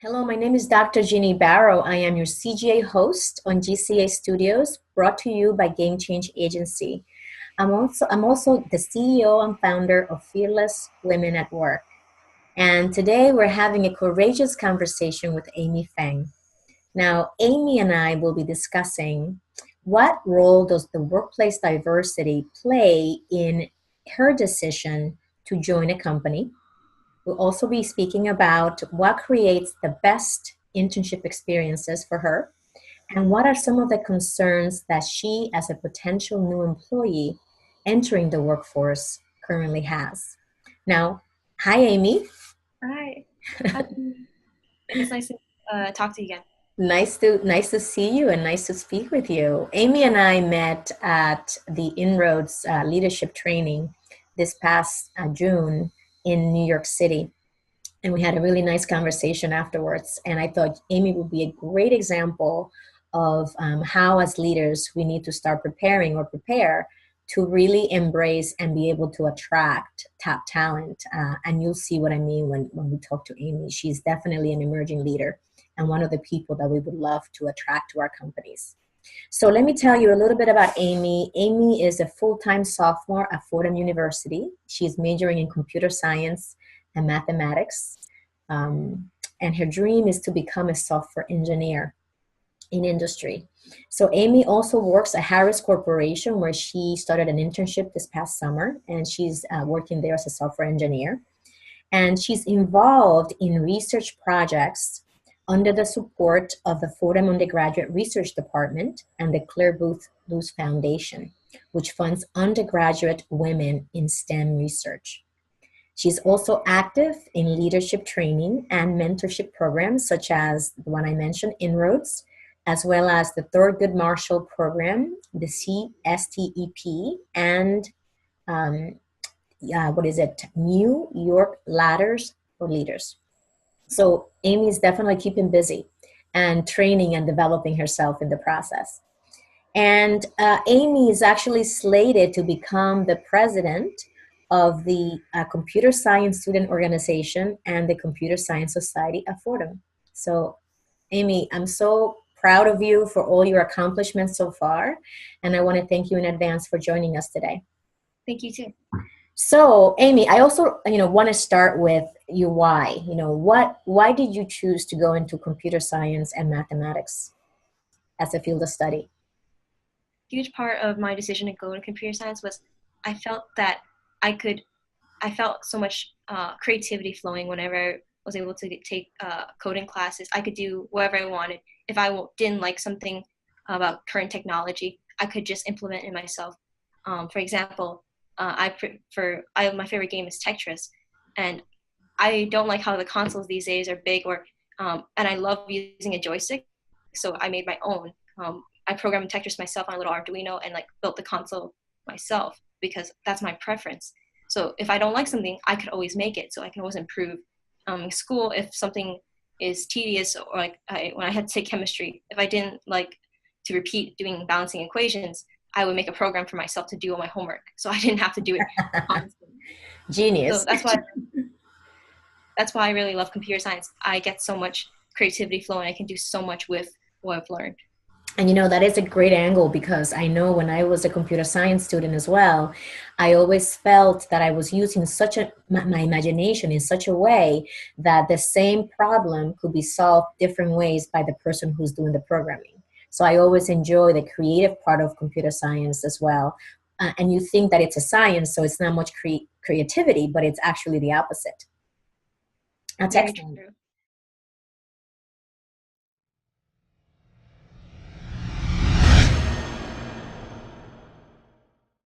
Hello, my name is Dr. Ginny Baro. I am your CGA host on GCA Studios, brought to you by Game Change Agency. I'm also the CEO and founder of Fearless Women at Work. And today we're having a courageous conversation with Amy Feng. Now, Amy and I will be discussing what role does the workplace diversity play in her decision to join a company. We'll also be speaking about what creates the best internship experiences for her and what are some of the concerns that she, as a potential new employee entering the workforce, currently has. Now, hi, Amy. Hi. It's nice to talk to you again. Nice to see you and nice to speak with you. Amy and I met at the Inroads leadership training this past June in New York City. And we had a really nice conversation afterwards. And I thought Amy would be a great example of how, as leaders, we need to start preparing or prepare to really embrace and be able to attract top talent. And you'll see what I mean when we talk to Amy. She's definitely an emerging leader and one of the people that we would love to attract to our companies. So let me tell you a little bit about Amy. Amy is a full-time sophomore at Fordham University. She's majoring in computer science and mathematics. And her dream is to become a software engineer in industry. So Amy also works at Harris Corporation, where she started an internship this past summer, and she's working there as a software engineer. And she's involved in research projects under the support of the Fordham Undergraduate Research Department and the Claire Booth Luce Foundation, which funds undergraduate women in STEM research. She's also active in leadership training and mentorship programs, such as the one I mentioned, Inroads, as well as the Thurgood Marshall program, the CSTEP, and New York Ladders for Leaders. So Amy is definitely keeping busy and training and developing herself in the process. And Amy is actually slated to become the president of the Computer Science Student Organization and the Computer Science Society at Fordham. So, Amy, I'm so proud of you for all your accomplishments so far, and I want to thank you in advance for joining us today. Thank you too. So, Amy, I also, want to start with your why. Why did you choose to go into computer science and mathematics as a field of study? Huge part of my decision to go to computer science was I felt that I could, I felt so much creativity flowing whenever I was able to take coding classes. I could do whatever I wanted. If I didn't like something about current technology, I could just implement it myself. For example, my favorite game is Tetris, and I don't like how the consoles these days are big and I love using a joystick, so I made my own. I programmed Tetris myself on a little Arduino and like built the console myself because that's my preference. So if I don't like something, I could always make it, so I can always improve. In school, if something is tedious or when I had to take chemistry, if I didn't like to repeat doing balancing equations, I would make a program for myself to do all my homework, so I didn't have to do it constantly. So Genius. that's why I really love computer science. I get so much creativity flowing. I can do so much with what I've learned. And that is a great angle because I know when I was a computer science student as well, I always felt that I was using my imagination in such a way that the same problem could be solved different ways by the person who's doing the programming. So I always enjoy the creative part of computer science as well. And you think that it's a science, so it's not much creativity, but it's actually the opposite. That's Very excellent. true.